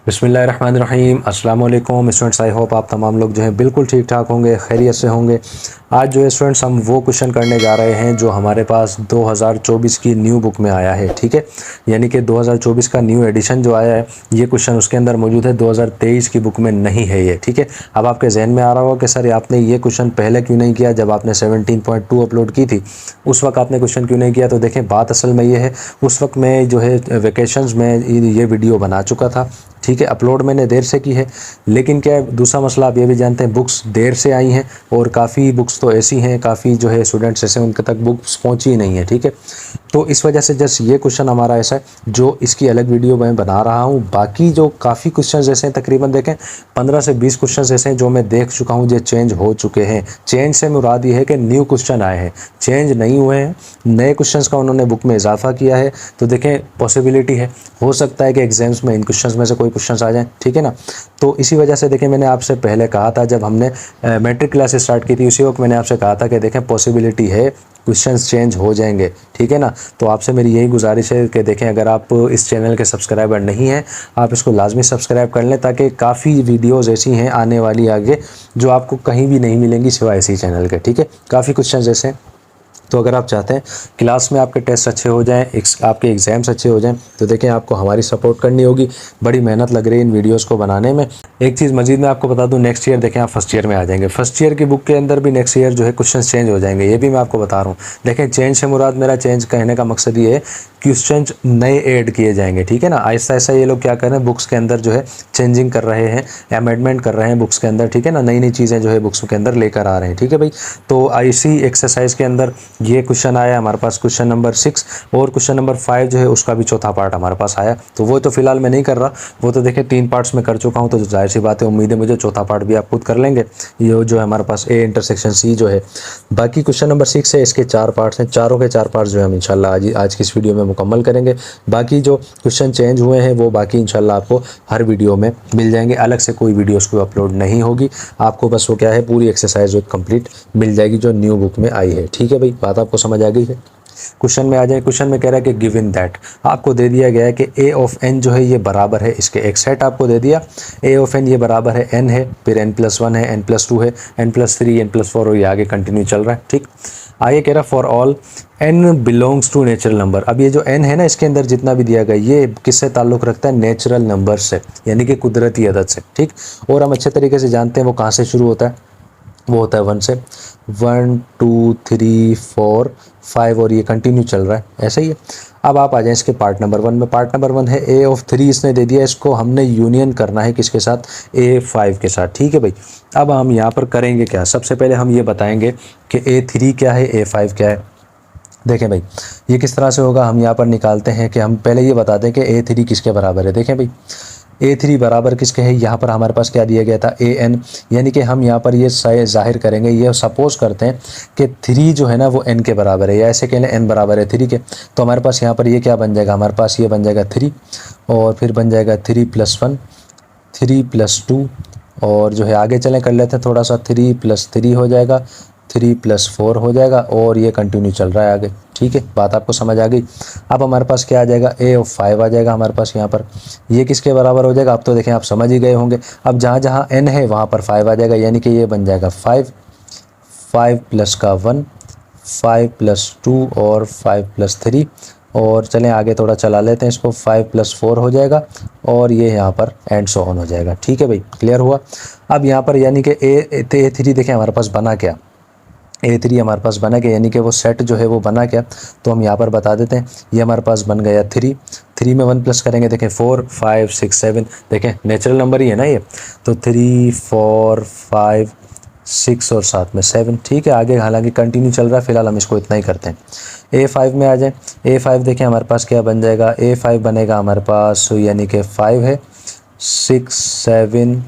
बिस्मिल्लाहिर्रहमानिर्रहीम अस्सलाम वालेकुम स्टूडेंट्स। आई होप आप तमाम लोग जो हैं बिल्कुल ठीक ठाक होंगे, खैरियत से होंगे। आज जो है स्टूडेंट्स हम वो क्वेश्चन करने जा रहे हैं जो हमारे पास 2024 की न्यू बुक में आया है। ठीक है, यानी कि 2024 का न्यू एडिशन जो आया है ये क्वेश्चन उसके अंदर मौजूद है, 2023 की बुक में नहीं है ये। ठीक है, अब आपके जहन में आ रहा होगा कि सर आपने ये क्वेश्चन पहले क्यों नहीं किया, जब आपने 17.2 अपलोड की थी उस वक्त आपने क्वेश्चन क्यों नहीं किया। तो देखें, बात असल में ये है, उस वक्त मैं जो है वेकेशंस में ये वीडियो बना चुका था। ठीक है, अपलोड मैंने देर से की है, लेकिन क्या है दूसरा मसला, आप ये भी जानते हैं बुक्स देर से आई हैं और काफ़ी बुक्स तो ऐसी हैं, काफ़ी जो है स्टूडेंट्स ऐसे उनके तक बुक्स पहुंची ही नहीं है। ठीक है, तो इस वजह से जस्ट ये क्वेश्चन हमारा ऐसा है जो इसकी अलग वीडियो मैं बना रहा हूँ। बाकी जो काफ़ी क्वेश्चन ऐसे हैं, तकरीबन देखें 15 से 20 क्वेश्चन ऐसे हैं जो मैं देख चुका हूँ, जो चेंज हो चुके हैं। चेंज से मुराद ये है कि न्यू क्वेश्चन आए हैं, चेंज नहीं हुए हैं, नए क्वेश्चन का उन्होंने बुक में इजाफा किया है। तो देखें, पॉसिबिलिटी है, हो सकता है कि एग्जाम्स में इन क्वेश्चंस में से कोई क्वेश्चंस आ जाएं। ठीक है ना, तो इसी वजह से देखें, मैंने आपसे पहले कहा था जब हमने मैट्रिक क्लास स्टार्ट की थी, उसी वक्त मैंने आपसे कहा था कि देखें पॉसिबिलिटी है क्वेश्चंस चेंज हो जाएंगे। ठीक है ना, तो आपसे मेरी यही गुजारिश है कि देखें, अगर आप इस चैनल के सब्सक्राइबर नहीं हैं आप इसको लाजमी सब्सक्राइब कर लें, ताकि काफ़ी वीडियोज़ ऐसी हैं आने वाली आगे जो आपको कहीं भी नहीं मिलेंगी सिवाय इसी चैनल के। ठीक है, काफ़ी क्वेश्चन ऐसे हैं, तो अगर आप चाहते हैं क्लास में आपके टेस्ट अच्छे हो जाएं, आपके एग्ज़ाम्स अच्छे हो जाएं, तो देखें आपको हमारी सपोर्ट करनी होगी। बड़ी मेहनत लग रही है इन वीडियोस को बनाने में। एक चीज़ मजीद मैं आपको बता दूं, नेक्स्ट ईयर देखें आप फर्स्ट ईयर में आ जाएंगे, फर्स्ट ईयर की बुक के अंदर भी नेक्स्ट ईयर जो है क्वेश्चन चेंज हो जाएंगे, ये भी मैं आपको बता रहा हूँ। देखें, चेंज से मुराद, मेरा चेंज कहने का मकसद ये है क्वेश्चन नए ऐड किए जाएंगे। ठीक है ना, ऐसा ऐसा ये लोग क्या कर रहे हैं, बुक्स के अंदर जो है चेंजिंग कर रहे हैं, अमेंडमेंट कर रहे हैं बुक्स के अंदर। ठीक है ना, नई नई चीज़ें जो है बुक्स के अंदर लेकर आ रहे हैं। ठीक है भाई, तो इसी एक्सरसाइज के अंदर ये क्वेश्चन आया हमारे पास, क्वेश्चन नंबर 6, और क्वेश्चन नंबर 5 जो है उसका भी चौथा पार्ट हमारे पास आया। तो वो तो फिलहाल मैं नहीं कर रहा, वो तो देखिए 3 पार्ट्स में कर चुका हूँ, तो जाहिर सी बात है, उम्मीद है मुझे चौथा पार्ट भी आप खुद कर लेंगे। ये जो है हमारे पास ए इंटरसेक्शन सी जो है, बाकी क्वेश्चन नंबर 6 है, इसके 4 पार्ट्स हैं, चारों के 4 पार्ट्स जो है हम इंशाल्लाह आज की इस वीडियो में मुकम्मल करेंगे। बाकी जो क्वेश्चन चेंज हुए हैं वो बाकी इंशाल्लाह आपको हर वीडियो में मिल जाएंगे, अलग से कोई वीडियोस को अपलोड नहीं होगी। आपको बस वो क्या है, पूरी एक्सरसाइज कंप्लीट मिल जाएगी जो न्यू बुक में आई है। ठीक है भाई, बात आपको समझ आ गई है। क्वेश्चन में आ जाए, क्वेश्चन में कह रहा है कि गिवन दैट, आपको दे दिया गया है कि ए ऑफ एन जो है ये बराबर है, इसके एक सेट आपको दे दिया, ए ऑफ एन ये बराबर है एन है, फिर n+1 है, n+2 है, n+3, n+4 और ये आगे कंटिन्यू चल रहा है। ठीक, आगे कह रहा for all n belongs to natural number. अब ये जो n है ना, इसके अंदर जितना भी दिया गया ये किससे ताल्लुक़ रखता है, नेचुरल नंबर से, यानी कि कुदरती अदद से। ठीक, और हम अच्छे तरीके से जानते हैं वो कहाँ से शुरू होता है, वो होता है 1 से, 1 2 3 4 5 और ये कंटिन्यू चल रहा है, ऐसा ही है। अब आप आ जाएं इसके पार्ट नंबर 1 में। पार्ट नंबर 1 है ए ऑफ 3 इसने दे दिया, इसको हमने यूनियन करना है किसके साथ, A5 के साथ। ठीक है भाई, अब हम यहाँ पर करेंगे क्या, सबसे पहले हम ये बताएंगे कि A3 क्या है, A5 क्या है। देखें भाई, ये किस तरह से होगा, हम यहाँ पर निकालते हैं कि हम पहले ये बता दें कि A3 किसके बराबर है। देखें भाई, A3 बराबर किसके है, यहाँ पर हमारे पास क्या दिया गया था, AN, यानी कि हम यहाँ पर ये जाहिर करेंगे, ये सपोज करते हैं कि 3 जो है ना वो n के बराबर है, या ऐसे कह लें n बराबर है 3 के। तो हमारे पास यहाँ पर ये क्या बन जाएगा, हमारे पास ये बन जाएगा 3, और फिर बन जाएगा 3+1, 3+2, और जो है आगे चलें कर लेते हैं थोड़ा सा, 3+3 हो जाएगा, 3+4 हो जाएगा, और ये कंटिन्यू चल रहा है आगे। ठीक है, बात आपको समझ आ गई। अब हमारे पास क्या आ जाएगा, A5 आ जाएगा हमारे पास यहाँ पर, ये किसके बराबर हो जाएगा, अब तो देखें आप समझ ही गए होंगे। अब जहाँ जहाँ n है वहाँ पर 5 आ जाएगा, यानी कि ये बन जाएगा 5, 5+1, 5+2 और 5+3, और चलें आगे थोड़ा चला लेते हैं इसको, 5+4 हो जाएगा, और ये यहाँ पर एंड सो ऑन हो जाएगा। ठीक है भाई, क्लियर हुआ। अब यहाँ पर यानी कि A3 देखें हमारे पास बना क्या, A3 हमारे पास बना क्या, यानी कि वो सेट जो है वो बना क्या, तो हम यहाँ पर बता देते हैं। ये हमारे पास बन गया 3, 3 में 1 प्लस करेंगे, देखें 4 5 6 7, देखें नेचुरल नंबर ही है ना ये, तो 3 4 5 6 और 7 में 7। ठीक है, आगे हालांकि कंटिन्यू चल रहा है, फिलहाल हम इसको इतना ही करते हैं। A5 में आ जाए, A5 देखें हमारे पास क्या बन जाएगा, A5 बनेगा हमारे पास यानी कि 5 है, 6 7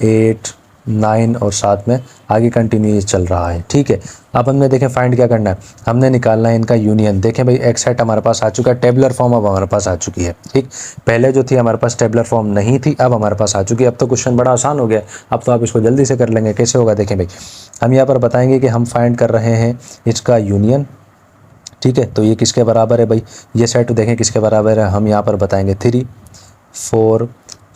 8 9 और 7 में आगे कंटिन्यू चल रहा है। ठीक है, अब हमने देखें फाइंड क्या करना है, हमने निकालना है इनका यूनियन। देखें भाई, एक सेट हमारे पास आ चुका है, टेबलर फॉर्म अब हमारे पास आ चुकी है। ठीक, पहले जो थी हमारे पास टेबलर फॉर्म नहीं थी, अब हमारे पास आ चुकी है। अब तो क्वेश्चन बड़ा आसान हो गया, अब तो आप इसको जल्दी से कर लेंगे। कैसे होगा, देखें भाई, हम यहाँ पर बताएंगे कि हम फाइंड कर रहे हैं इसका यूनियन। ठीक है, तो ये किसके बराबर है भाई, ये सेट देखें किसके बराबर है, हम यहाँ पर बताएंगे 3 4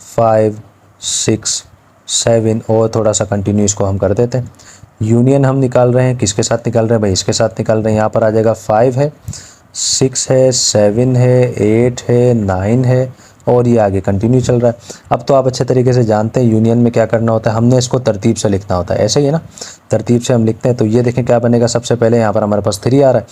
5 6 7 और थोड़ा सा कंटिन्यू इसको हम कर देते हैं। यूनियन हम निकाल रहे हैं, किसके साथ निकाल रहे हैं भाई, इसके साथ निकाल रहे हैं। यहाँ पर आ जाएगा 5 है, 6 है, 7 है, 8 है, 9 है और ये आगे कंटिन्यू चल रहा है। अब तो आप अच्छे तरीके से जानते हैं यूनियन में क्या करना होता है, हमने इसको तरतीब से लिखना होता है, ऐसे ही है ना, तरतीब से हम लिखते हैं। तो ये देखें क्या बनेगा, सबसे पहले यहाँ पर हमारे पास 3 आ रहा है,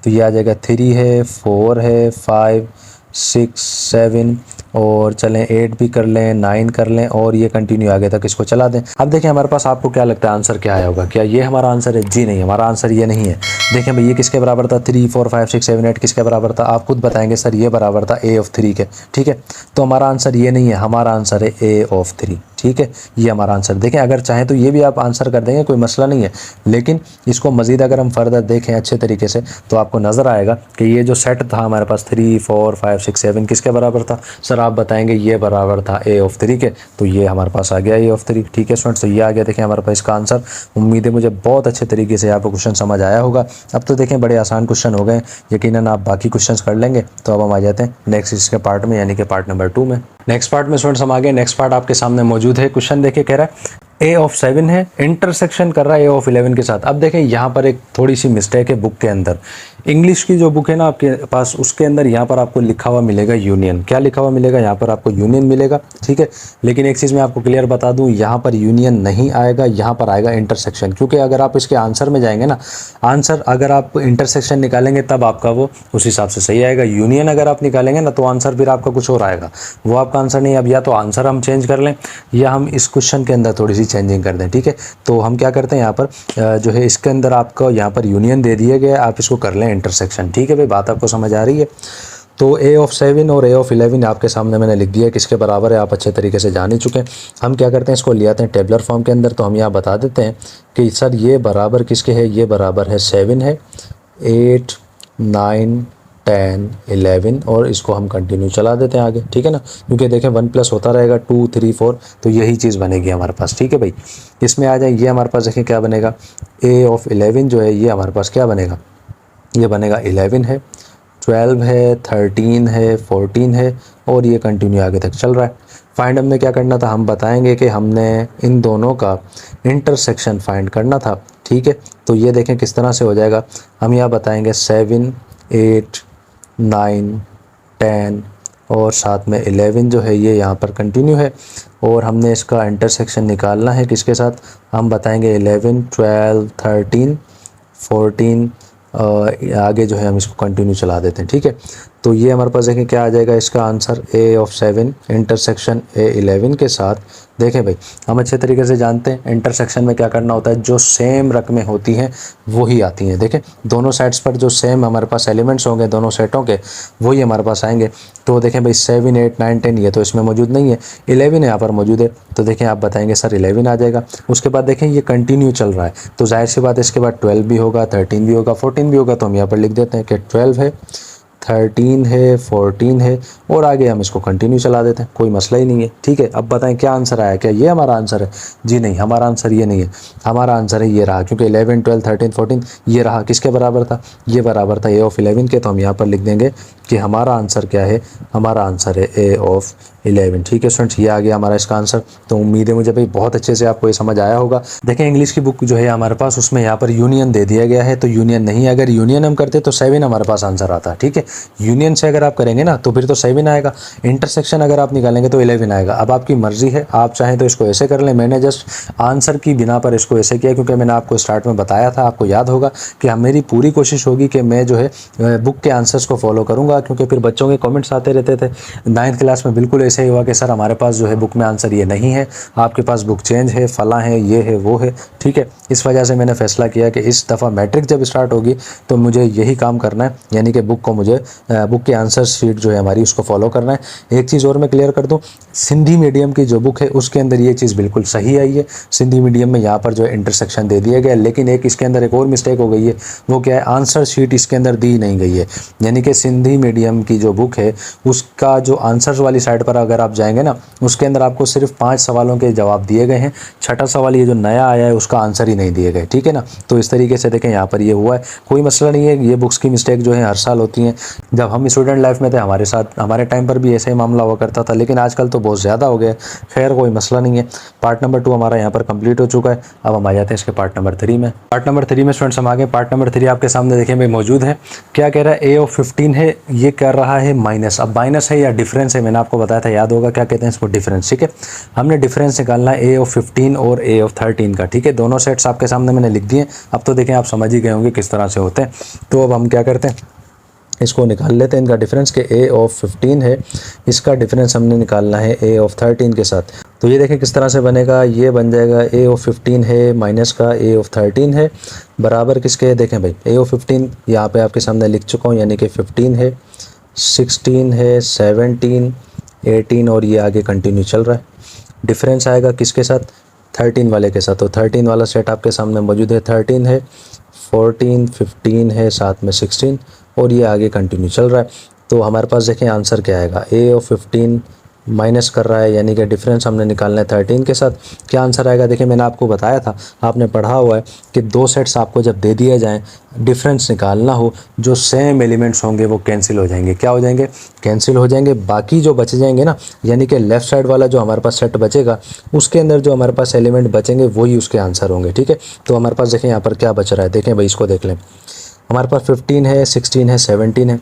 तो ये आ जाएगा 3 है, 4 है, 5 6 7 और चलें 8 भी कर लें, 9 कर लें और ये कंटिन्यू आगे तक इसको चला दें। अब देखें हमारे पास, आपको क्या लगता है आंसर क्या आया होगा, क्या ये हमारा आंसर है? जी नहीं, हमारा आंसर ये नहीं है। देखें भाई, ये किसके बराबर था, 3 4 5 6 7 8 किसके बराबर था, आप खुद बताएंगे सर ये बराबर था a ऑफ 3 के, ठीक है। तो हमारा आंसर ये नहीं है, हमारा आंसर है a ऑफ 3, ठीक है, ये हमारा आंसर। देखें अगर चाहें तो ये भी आप आंसर कर देंगे, कोई मसला नहीं है, लेकिन इसको मज़ीद अगर हम फर्दर देखें अच्छे तरीके से तो आपको नज़र आएगा कि ये जो सेट था हमारे पास 3 4 5 6 7 किसके बराबर था, सर आप बताएंगे ये बराबर था a ऑफ 3 के, तो ये हमारे पास आ गया a ऑफ 3, ठीक है स्टूडेंट्स। तो ये आ गया, देखें हमारे पास इसका आंसर। उम्मीद है मुझे बहुत अच्छे तरीके से आपको क्वेश्चन समझ आया होगा। अब तो देखें बड़े आसान क्वेश्चन हो गए, यकीनन आप बाकी क्वेश्चन कर लेंगे। तो अब हम आ जाते हैं नेक्स्ट इसके पार्ट में, यानी कि पार्ट नंबर 2 में। नेक्स्ट पार्ट में स्टूडेंट्स हम आ गए। नेक्स्ट पार्ट आपके सामने मौजूद है। क्वेश्चन देखिए, कह रहा है a ऑफ 7 है, इंटरसेक्शन कर रहा है a ऑफ 11 के साथ। अब देखें यहाँ पर एक थोड़ी सी मिस्टेक है बुक के अंदर। इंग्लिश की जो बुक है ना आपके पास, उसके अंदर यहाँ पर आपको लिखा हुआ मिलेगा यूनियन। क्या लिखा हुआ मिलेगा, यहाँ पर आपको यूनियन मिलेगा, ठीक है। लेकिन एक चीज़ मैं आपको क्लियर बता दूँ, यहाँ पर यूनियन नहीं आएगा, यहाँ पर आएगा इंटरसेक्शन। क्योंकि अगर आप इसके आंसर में जाएंगे ना, आंसर अगर आप इंटरसेक्शन निकालेंगे तब आपका वो उस हिसाब से सही आएगा। यूनियन अगर आप निकालेंगे ना तो आंसर फिर आपका कुछ और आएगा, वो आपका आंसर नहीं। अब या तो आंसर हम चेंज कर लें या हम इस क्वेश्चन के अंदर थोड़ी सी चेंजिंग कर दें, ठीक है। तो हम क्या करते हैं, यहाँ पर जो है इसके अंदर आपको यहाँ पर यूनियन दे दिया गया, आप इसको कर लें इंटरसेक्शन, ठीक है भाई, बात आपको समझ आ रही है। तो a ऑफ 7 और a ऑफ 11 आपके सामने मैंने लिख दिया, किसके बराबर है आप अच्छे तरीके से जान ही चुके हैं। हम क्या करते हैं, इसको ले आते हैं टेबलर फॉर्म के अंदर। तो हम यहाँ बता देते हैं कि सर ये बराबर किसके है, ये बराबर है 7 है, 8 9 10 11 और इसको हम कंटिन्यू चला देते हैं आगे, ठीक है ना। क्योंकि देखें 1 प्लस होता रहेगा 2 3 4, तो यही चीज़ बनेगी हमारे पास, ठीक है भाई। इसमें आ जाए, ये हमारे पास देखें क्या बनेगा, a ऑफ 11 जो है ये हमारे पास क्या बनेगा, ये बनेगा 11 है, 12 है, 13 है, 14 है और ये कंटिन्यू आगे तक चल रहा है। फाइंड हमने क्या करना था, हम बताएंगे कि हमने इन दोनों का इंटरसेक्शन फाइंड करना था, ठीक है। तो ये देखें किस तरह से हो जाएगा, हम यहाँ बताएंगे 7 8 9 10 और साथ में 11 जो है ये यहाँ पर कंटिन्यू है और हमने इसका इंटरसेक्शन निकालना है किसके साथ, हम बताएंगे 11 12 13 14 आगे जो है हम इसको कंटिन्यू चला देते हैं, ठीक है। तो ये हमारे पास देखें क्या आ जाएगा, इसका answer a of 7 intersection a 11 के साथ। देखें भाई, हम अच्छे तरीके से जानते हैं इंटरसेक्शन में क्या करना होता है, जो सेम रकमें होती हैं वही आती हैं। देखें दोनों साइड्स पर जो सेम हमारे पास एलिमेंट्स होंगे दोनों सेटों के, वही हमारे पास आएंगे। तो देखें भाई 7 8 9 10 ये तो इसमें मौजूद नहीं है, 11 यहाँ पर मौजूद है, तो देखें आप बताएंगे सर 11 आ जाएगा। उसके बाद देखें ये कंटिन्यू चल रहा है, तो जाहिर सी बात है इसके बाद 12 भी होगा, 13 भी होगा, 14 भी होगा। तो हम यहाँ पर लिख देते हैं कि 12 है, 13 है, 14 है और आगे हम इसको कंटिन्यू चला देते हैं, कोई मसला ही नहीं है, ठीक है। अब बताएं क्या आंसर आया, क्या ये हमारा आंसर है? जी नहीं, हमारा आंसर ये नहीं है, हमारा आंसर है ये रहा। क्योंकि 11 12 13 14 ये रहा, किसके बराबर था, ये बराबर था a ऑफ 11 के। तो हम यहाँ पर लिख देंगे कि हमारा आंसर क्या है, हमारा आंसर है a ऑफ 11, ठीक है स्टूडेंट्स। ये आ गया हमारा इसका आंसर। तो उम्मीद है मुझे भाई बहुत अच्छे से आपको ये समझ आया होगा। देखें इंग्लिश की बुक जो है हमारे पास, उसमें यहाँ पर यूनियन दे दिया गया है, तो यूनियन नहीं, अगर यूनियन हम करते तो 7 हमारे पास आंसर आता, ठीक है। यूनियन से अगर आप करेंगे ना तो फिर तो 7 आएगा, इंटरसेक्शन अगर आप निकालेंगे तो 11 आएगा। अब आपकी मर्जी है, आप चाहें तो इसको ऐसे कर लें, मैंने जस्ट आंसर की बिना पर इसको ऐसे किया क्योंकि मैंने आपको स्टार्ट में बताया था, आपको याद होगा कि मेरी पूरी कोशिश होगी कि मैं जो है बुक के आंसर्स को फॉलो करूँगा। क्योंकि फिर बच्चों के कॉमेंट्स आते रहते थे 9th क्लास में, बिल्कुल ऐसे ही हुआ कि सर हमारे पास जो है बुक में आंसर ये नहीं है, आपके पास बुक चेंज है, फला है, ये है, वो है, ठीक है। इस वजह से मैंने फैसला किया कि इस दफ़ा मैट्रिक जब स्टार्ट होगी तो मुझे यही काम करना है, यानी कि बुक को मुझे बुक की आंसर शीट जो है हमारी उसको फॉलो करना है। एक चीज़ और मैं क्लियर कर दूं, सिंधी मीडियम की जो बुक है उसके अंदर ये चीज़ बिल्कुल सही आई है। सिंधी मीडियम में यहाँ पर जो है इंटरसेक्शन दे दिया गया, लेकिन एक इसके अंदर एक और मिस्टेक हो गई है, वो क्या है, आंसर शीट इसके अंदर दी नहीं गई है। यानी कि सिंधी मीडियम की जो बुक है उसका जो आंसर्स वाली साइड पर अगर आप जाएंगे ना, उसके अंदर आपको सिर्फ 5 सवालों के जवाब दिए गए हैं। छठा सवाल ये जो नया आया है उसका आंसर ही नहीं दिए गए, ठीक है ना। तो इस तरीके से देखें यहाँ पर ये हुआ है, कोई मसला नहीं है। ये बुक्स की मिस्टेक जो है हर साल होती हैं। जब हम स्टूडेंट लाइफ में थे हमारे साथ, हमारे टाइम पर भी ऐसे ही मामला हुआ करता था, लेकिन आजकल तो बहुत ज़्यादा हो गया। खैर कोई मसला नहीं है। पार्ट नंबर 2 हमारा यहाँ पर कंप्लीट हो चुका है। अब हम आ जाते हैं इसके पार्ट नंबर 3 में। पार्ट नंबर 3 में स्टूडेंट्स हम आगे पार्ट नंबर 3 आपके सामने देखें भाई मौजूद है। क्या कह रहा है, ए ऑफ 15 है, ये कर रहा है माइनस। अब माइनस है या डिफरेंस है, मैंने आपको बताया था, याद होगा क्या कहते हैं इसको, डिफरेंस। ठीक है, हमने डिफरेंस निकालना है ए ऑफ 15 और ए ऑफ 13 का। ठीक है, दोनों सेट्स आपके सामने मैंने लिख दिए। अब तो देखें आप समझ ही गए होंगे किस तरह से होते हैं। तो अब हम क्या करते हैं, इसको निकाल लेते हैं इनका डिफरेंस के ए ऑफ 15 है, इसका डिफरेंस हमने निकालना है ए ऑफ 13 के साथ। तो ये देखें किस तरह से बनेगा, ये बन जाएगा ए ऑफ 15 है माइनस का ए ऑफ 13 है, बराबर किसके है, देखें भाई ए ऑफ 15 यहाँ पे आपके सामने लिख चुका हूँ, यानी कि 15 है, 16 है, 17, 18 और ये आगे कंटिन्यू चल रहा है। डिफरेंस आएगा किसके साथ, 13 वाले के साथ। तो 13 वाला सेट आपके सामने मौजूद है, 13 है, 14, 15 है, साथ में 16 और ये आगे कंटिन्यू चल रहा है। तो हमारे पास देखें आंसर क्या आएगा, ए ऑफ 15 माइनस कर रहा है, यानी कि डिफरेंस हमने निकालना है 13 के साथ। क्या आंसर आएगा, देखिए मैंने आपको बताया था, आपने पढ़ा हुआ है कि दो सेट्स आपको जब दे दिए जाएं, डिफरेंस निकालना हो, जो सेम एलिमेंट्स होंगे वो कैंसिल हो जाएंगे। क्या हो जाएंगे, कैंसिल हो जाएंगे। बाकी जो बच जाएंगे ना, यानी कि लेफ़्ट साइड वाला जो हमारे पास सेट बचेगा, उसके अंदर जो हमारे पास एलिमेंट बचेंगे वही उसके आंसर होंगे। ठीक है, तो हमारे पास देखें यहाँ पर क्या बच रहा है, देखें भाई इसको देख लें। हमारे पास 15 है, 16 है, 17 है,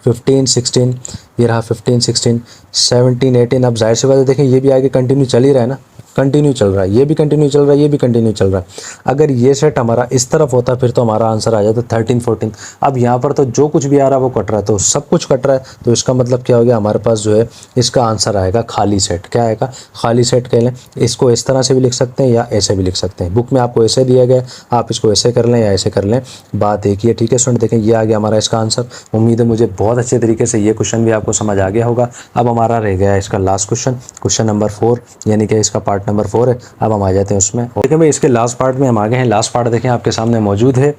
15, 16, ये रहा 15, 16, 17, 18। अब जाहिर सी बात है देखें ये भी आगे कंटिन्यू चल ही रहा है ना, कंटिन्यू चल रहा है, ये भी कंटिन्यू चल रहा है, ये भी कंटिन्यू चल रहा है। अगर ये सेट हमारा इस तरफ होता फिर तो हमारा आंसर आ जाता 13, 14। अब यहाँ पर तो जो कुछ भी आ रहा है वो कट रहा है, तो सब कुछ कट रहा है, तो इसका मतलब क्या हो गया, हमारे पास जो है इसका आंसर आएगा खाली सेट। क्या आएगा, खाली सेट कह लें। इसको इस तरह से भी लिख सकते हैं या ऐसे भी लिख सकते हैं। बुक में आपको ऐसे दिया गया, आप इसको ऐसे कर लें या ऐसे कर लें, बात एक ही है। ठीक है स्टूडेंट, देखें ये आ गया हमारा इसका आंसर। उम्मीद है मुझे बहुत अच्छे तरीके से ये क्वेश्चन भी आपको समझ आ गया होगा। अब हमारा रह गया है इसका लास्ट क्वेश्चन, क्वेश्चन नंबर 4, यानी कि इसका पार्ट नंबर 4 है। अब हम आ जाते हैं उसमें। देखिए भाई इसके लास्ट पार्ट में हम आ गए हैं। लास्ट पार्ट देखें आपके सामने मौजूद है।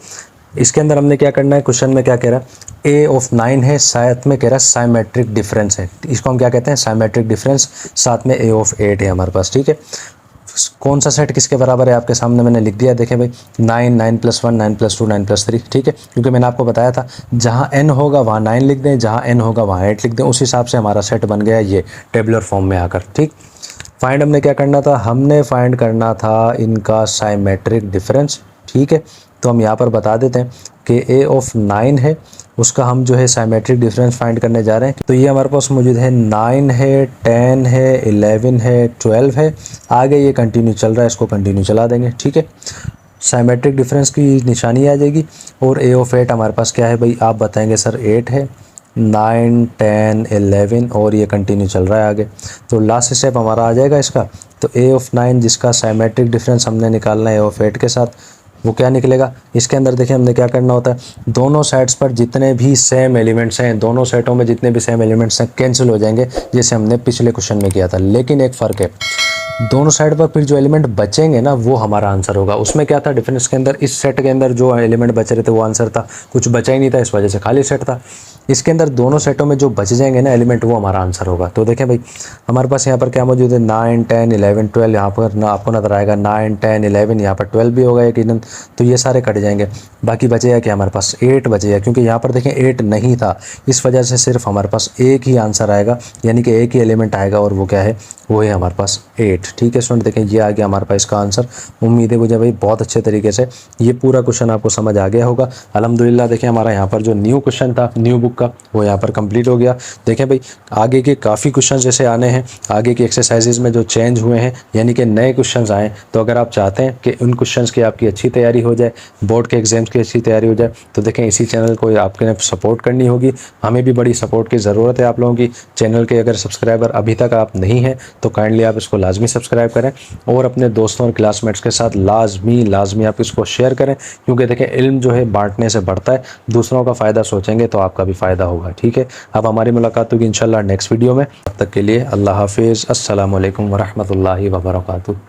इसके अंदर हमने क्या करना है, क्वेश्चन में क्या कह रहा है, ए ऑफ 9 है, साथ में कह रहा है साइमेट्रिक डिफरेंस है। इसको हम क्या कहते हैं, साइमेट्रिक डिफरेंस, साथ में ए ऑफ 8 है हमारे पास। ठीक है, कौन सा सेट किसके बराबर है आपके सामने मैंने लिख दिया। देखें भाई 9, 9 + 1, 9 + 2, 9 + 3। ठीक है, क्योंकि मैंने आपको बताया था जहाँ n होगा वहाँ 9 लिख दें, जहाँ n होगा वहाँ 8 लिख दें। उस हिसाब से हमारा सेट बन गया ये टेबुलर फॉर्म में आकर। ठीक, फाइंड हमने क्या करना था, हमने फाइंड करना था इनका साइमेट्रिक डिफरेंस। ठीक है, तो हम यहाँ पर बता देते हैं कि ए ऑफ 9 है, उसका हम जो है साइमेट्रिक डिफरेंस फाइंड करने जा रहे हैं। तो ये हमारे पास मौजूद है 9 है, 10 है, 11 है, 12 है, आगे ये कंटिन्यू चल रहा है, इसको कंटिन्यू चला देंगे। ठीक है, साइमेट्रिक डिफरेंस की निशानी आ जाएगी। और ए ऑफ 8 हमारे पास क्या है भाई, आप बताएंगे सर 8 है, 9, 10, 11 और ये कंटिन्यू चल रहा है आगे। तो लास्ट स्टेप हमारा आ जाएगा इसका। तो ए ऑफ 9 जिसका साइमेट्रिक डिफरेंस हमने निकालना है ए ऑफ 8 के साथ, वो क्या निकलेगा। इसके अंदर देखिए हमने क्या करना होता है, दोनों साइड्स पर जितने भी सेम एलिमेंट्स हैं, दोनों सेटों में जितने भी सेम एलिमेंट्स हैं कैंसिल हो जाएंगे, जैसे हमने पिछले क्वेश्चन में किया था। लेकिन एक फ़र्क है, दोनों साइड पर फिर जो एलिमेंट बचेंगे ना वो हमारा आंसर होगा। उसमें क्या था डिफरेंस के अंदर, इस सेट के अंदर जो एलिमेंट बच रहे थे वो आंसर था, कुछ बचा ही नहीं था, इस वजह से खाली सेट था। इसके अंदर दोनों सेटों में जो बच जाएंगे ना एलिमेंट वो हमारा आंसर होगा। तो देखें भाई हमारे पास यहाँ पर क्या मौजूद है, 9, 10, 11, 12, यहाँ पर ना आपको नजर आएगा 9, 10, 11, यहाँ पर 12 भी होगा यकीनन। तो ये सारे कट जाएंगे, बाकी बचेगा क्या हमारे पास 8 बचेगा, क्योंकि यहाँ पर देखें 8 नहीं था, इस वजह से सिर्फ हमारे पास एक ही आंसर आएगा, यानी कि एक ही एलिमेंट आएगा और वो क्या है, वो है हमारे पास 8। ठीक है स्टूडेंट, देखें ये आ गया हमारे पास इसका आंसर। उम्मीद है मुझे भाई बहुत अच्छे तरीके से ये पूरा क्वेश्चन आपको समझ आ गया होगा अल्हम्दुलिल्लाह। देखिए हमारा यहाँ पर जो न्यू क्वेश्चन था न्यू बुक का वो यहाँ पर कंप्लीट हो गया। देखें भाई आगे के काफ़ी क्वेश्चन जैसे आने हैं, आगे की एक्सरसाइजेज में जो चेंज हुए हैं, यानी कि नए क्वेश्चन आए, तो अगर आप चाहते हैं कि उन क्वेश्चन की आपकी अच्छी तैयारी हो जाए, बोर्ड के एग्जाम्स की अच्छी तैयारी हो जाए, तो देखें इसी चैनल को आपके सपोर्ट करनी होगी। हमें भी बड़ी सपोर्ट की ज़रूरत है आप लोगों की। चैनल के अगर सब्सक्राइबर अभी तक आप नहीं हैं तो काइंडली आप इसको लाजमी सब्सक्राइब करें और अपने दोस्तों और क्लासमेट्स के साथ लाजमी आप इसको शेयर करें, क्योंकि देखें इल्म जो है बांटने से बढ़ता है। दूसरों का फ़ायदा सोचेंगे तो आपका भी फ़ायदा होगा। ठीक है, अब हमारी मुलाकात होगी इंशाल्लाह नेक्स्ट वीडियो में। तब तक के लिए अल्लाह हाफिज़, अस्सलामु अलैकुम वरहमतुल्लाहि वबरकातुहू।